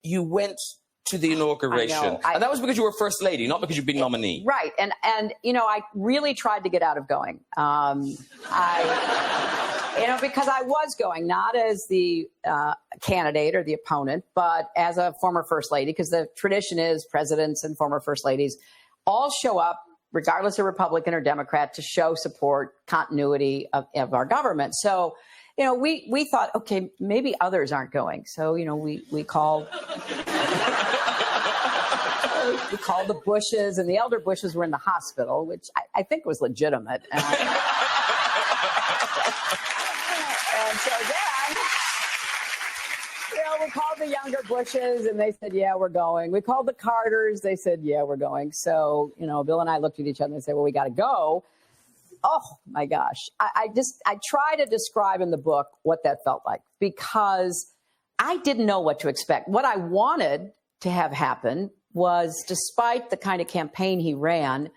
you went to the inauguration. And that was because you were first lady, not because you've been nominee. Right. And I really tried to get out of going. Because I was going, not as the candidate or the opponent, but as a former first lady, because the tradition is presidents and former first ladies all show up, regardless of Republican or Democrat, to show support, continuity of our government. So, we thought, okay, maybe others aren't going. So, we called... We called the Bushes, and the elder Bushes were in the hospital, which I think was legitimate. And so then, we called the younger Bushes, and they said, yeah, we're going. We called the Carters. They said, yeah, we're going. So, Bill and I looked at each other and said, well, we got to go. Oh, my gosh. I try to describe in the book what that felt like, because I didn't know what to expect. What I wanted to have happen was, despite the kind of campaign he ran,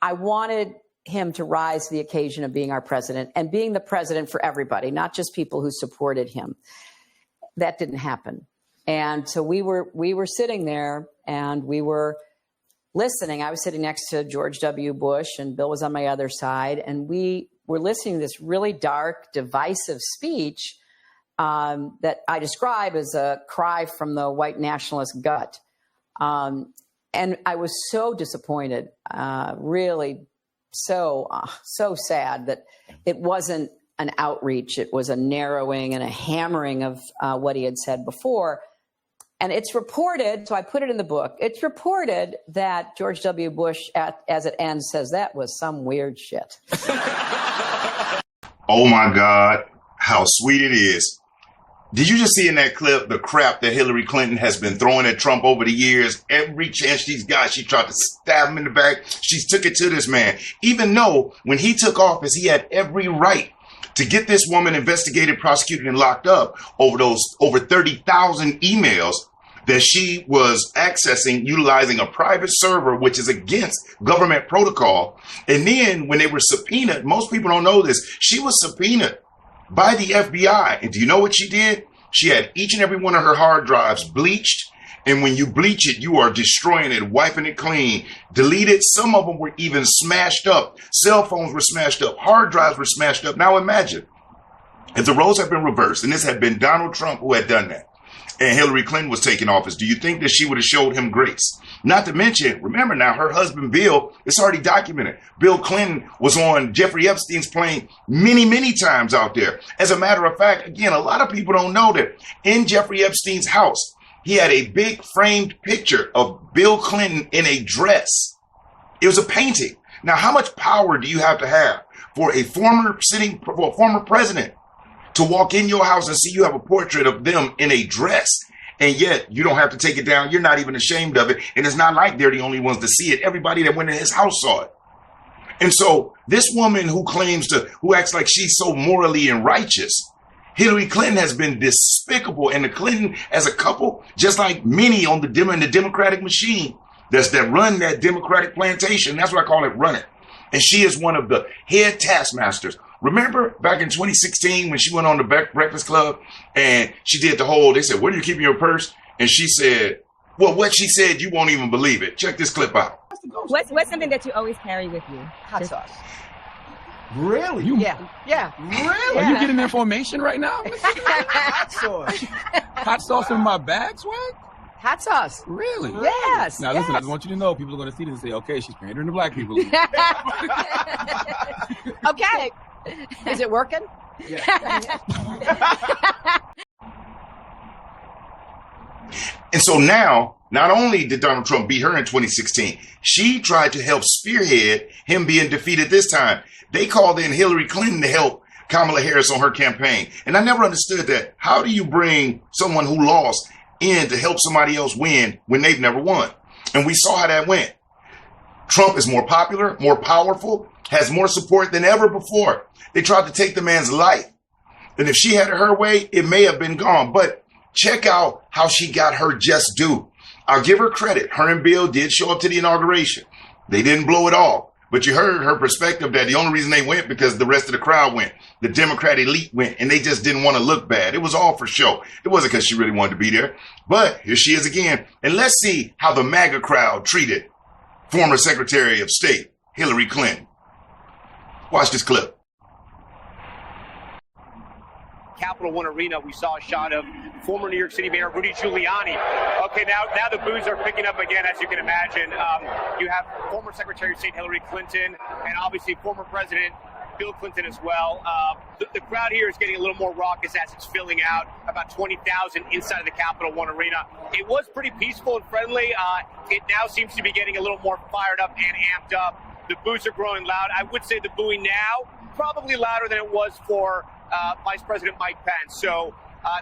I wanted him to rise to the occasion of being our president and being the president for everybody, not just people who supported him. That didn't happen. And so we were sitting there and we were listening. I was sitting next to George W. Bush and Bill was on my other side. And we were listening to this really dark, divisive speech that I describe as a cry from the white nationalist gut. And I was so disappointed, really so sad that it wasn't an outreach. It was a narrowing and a hammering of what he had said before. And it's reported, so I put it in the book, it's reported that George W. Bush, as it ends, says that was some weird shit. Oh, my God, how sweet it is. Did you just see in that clip the crap that Hillary Clinton has been throwing at Trump over the years? Every chance she's got, she tried to stab him in the back. She took it to this man, even though when he took office, he had every right to get this woman investigated, prosecuted, and locked up over those over 30,000 emails that she was accessing utilizing a private server, which is against government protocol. And then when they were subpoenaed, most people don't know this, she was subpoenaed by the FBI. And do you know what she did? She had each and every one of her hard drives bleached. And when you bleach it, you are destroying it, wiping it clean, deleted. Some of them were even smashed up. Cell phones were smashed up. Hard drives were smashed up. Now imagine if the roles had been reversed and this had been Donald Trump who had done that and Hillary Clinton was taking office, do you think that she would have showed him grace? Not to mention, remember now, her husband, Bill, it's already documented. Bill Clinton was on Jeffrey Epstein's plane many, many times out there. As a matter of fact, again, a lot of people don't know that in Jeffrey Epstein's house, he had a big framed picture of Bill Clinton in a dress. It was a painting. Now, how much power do you have for a former president to walk in your house and see you have a portrait of them in a dress? And yet you don't have to take it down. You're not even ashamed of it. And it's not like they're the only ones to see it. Everybody that went in his house saw it. And so this woman who acts like she's so morally and righteous, Hillary Clinton has been despicable. And the Clinton as a couple, just like many in the Democratic machine that run that Democratic plantation, that's what I call it, run it. And she is one of the head taskmasters. Remember back in 2016 when she went on the Breakfast Club and she did they said, where are you keeping your purse? And she said, well, what she said, you won't even believe it. Check this clip out. What's something that you always carry with you? Hot sauce. Really? Yeah. Really? Are you getting information right now? Hot sauce. Hot sauce in my bag, Swag? Hot sauce. Really? Yes. Now, listen, I just want you to know, people are going to see this and say, okay, she's pandering to black people. Okay. Is it working? Yeah. And so now, not only did Donald Trump beat her in 2016, she tried to help spearhead him being defeated this time. They called in Hillary Clinton to help Kamala Harris on her campaign. And I never understood that. How do you bring someone who lost in to help somebody else win when they've never won? And we saw how that went. Trump is more popular, more powerful, has more support than ever before. They tried to take the man's life. And if she had it her way, it may have been gone. But check out how she got her just due. I'll give her credit. Her and Bill did show up to the inauguration. They didn't blow it all. But you heard her perspective that the only reason they went because the rest of the crowd went. The Democrat elite went, and they just didn't want to look bad. It was all for show. It wasn't because she really wanted to be there. But here she is again. And let's see how the MAGA crowd treated former Secretary of State Hillary Clinton. Watch this clip. Capital One Arena, we saw a shot of former New York City Mayor Rudy Giuliani. Okay, now the boos are picking up again, as you can imagine. You have former Secretary of State Hillary Clinton and obviously former President Bill Clinton as well. The crowd here is getting a little more raucous as it's filling out, about 20,000 inside of the Capital One Arena. It was pretty peaceful and friendly. It now seems to be getting a little more fired up and amped up. The boos are growing loud. I would say the booing now probably louder than it was for Vice President Mike Pence. So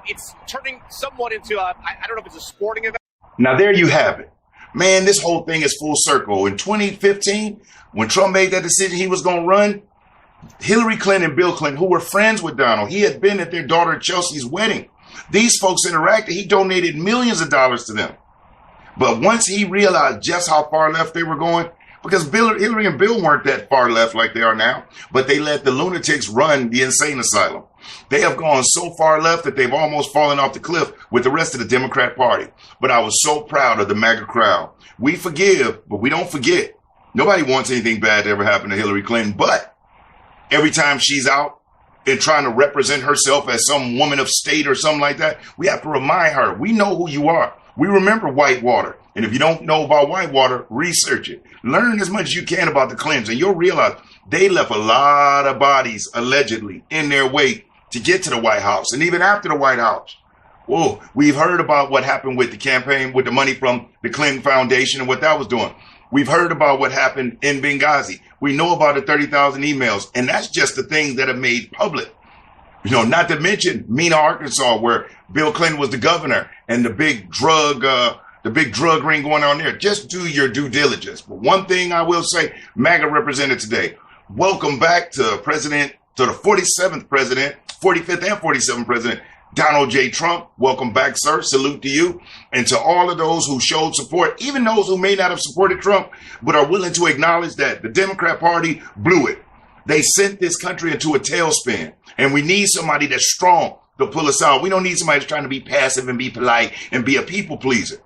it's turning somewhat into I don't know if it's a sporting event. Now there you have it. Man, this whole thing is full circle. In 2015, when Trump made that decision he was going to run, Hillary Clinton and Bill Clinton, who were friends with Donald, he had been at their daughter Chelsea's wedding. These folks interacted. He donated millions of dollars to them. But once he realized just how far left they were going, because Hillary and Bill weren't that far left like they are now, but they let the lunatics run the insane asylum. They have gone so far left that they've almost fallen off the cliff with the rest of the Democrat Party. But I was so proud of the MAGA crowd. We forgive, but we don't forget. Nobody wants anything bad to ever happen to Hillary Clinton, but every time she's out and trying to represent herself as some woman of state or something like that, we have to remind her, we know who you are. We remember Whitewater. And if you don't know about Whitewater, research it. Learn as much as you can about the Clintons, and you'll realize they left a lot of bodies, allegedly, in their wake to get to the White House. And even after the White House, whoa, we've heard about what happened with the campaign, with the money from the Clinton Foundation and what that was doing. We've heard about what happened in Benghazi. We know about the 30,000 emails, and that's just the things that are made public. You know, not to mention Mena, Arkansas, where Bill Clinton was the governor, and the big drug ring going on there. Just do your due diligence. But one thing I will say, MAGA represented today, welcome back to the 47th president, 45th and 47th president, Donald J. Trump. Welcome back, sir. Salute to you. And to all of those who showed support, even those who may not have supported Trump, but are willing to acknowledge that the Democrat Party blew it. They sent this country into a tailspin, and we need somebody that's strong to pull us out. We don't need somebody that's trying to be passive and be polite and be a people pleaser.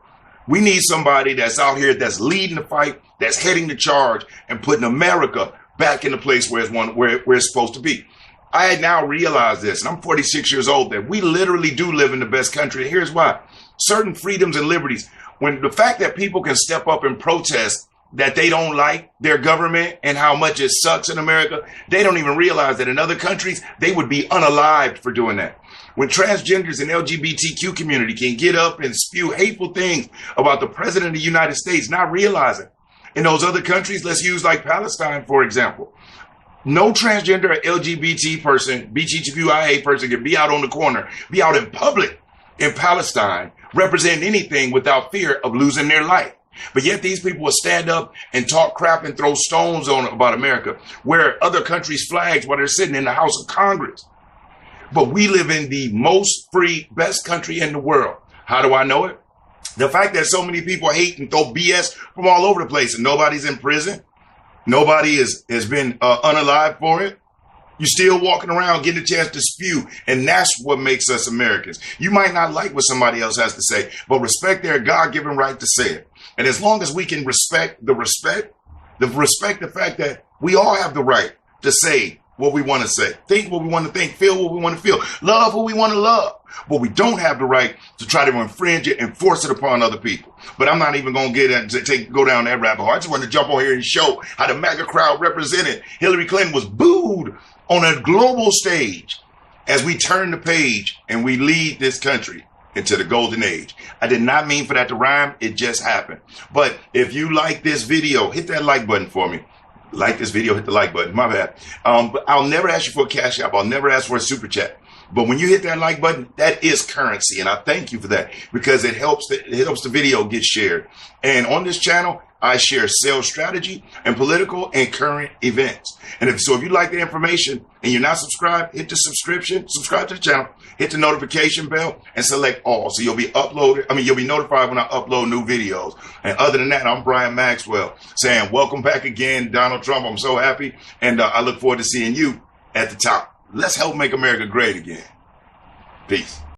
We need somebody that's out here that's leading the fight, that's heading the charge, and putting America back in the place where it's supposed to be. I had now realized this, and I'm 46 years old, that we literally do live in the best country. And here's why. Certain freedoms and liberties, when the fact that people can step up and protest that they don't like their government and how much it sucks in America, they don't even realize that in other countries, they would be unalived for doing that. When transgenders and LGBTQ community can get up and spew hateful things about the president of the United States, not realizing in those other countries, let's use like Palestine, for example, no transgender or LGBT person, BGTQIA person can be out on the corner, be out in public in Palestine, representing anything without fear of losing their life. But yet these people will stand up and talk crap and throw stones on about America, wear other countries' flags while they're sitting in the House of Congress. But we live in the most free, best country in the world. How do I know it? The fact that so many people hate and throw BS from all over the place and nobody's in prison. Nobody has been unalive for it. You're still walking around getting a chance to spew. And that's what makes us Americans. You might not like what somebody else has to say, but respect their God-given right to say it. And as long as we can respect the fact that we all have the right to say what we want to say, think what we want to think, feel what we want to feel, love who we want to love. But we don't have the right to try to infringe it and force it upon other people. But I'm not even going to go down that rabbit hole. I just want to jump on here and show how the MAGA crowd represented. Hillary Clinton was booed on a global stage as we turn the page and we lead this country into the golden age. I did not mean for that to rhyme. It just happened. But if you like this video, hit that like button for me. Like this video, hit the like button. My bad. But I'll never ask you for a cash app. I'll never ask for a super chat. But when you hit that like button, that is currency. And I thank you for that because it helps the video get shared. And on this channel, I share sales strategy and political and current events. And if you like the information and you're not subscribed, hit the subscribe to the channel, hit the notification bell, and select all. So you'll be notified when I upload new videos. And other than that, I'm Brian Maxwell saying, welcome back again, Donald Trump. I'm so happy. And I look forward to seeing you at the top. Let's help make America great again. Peace.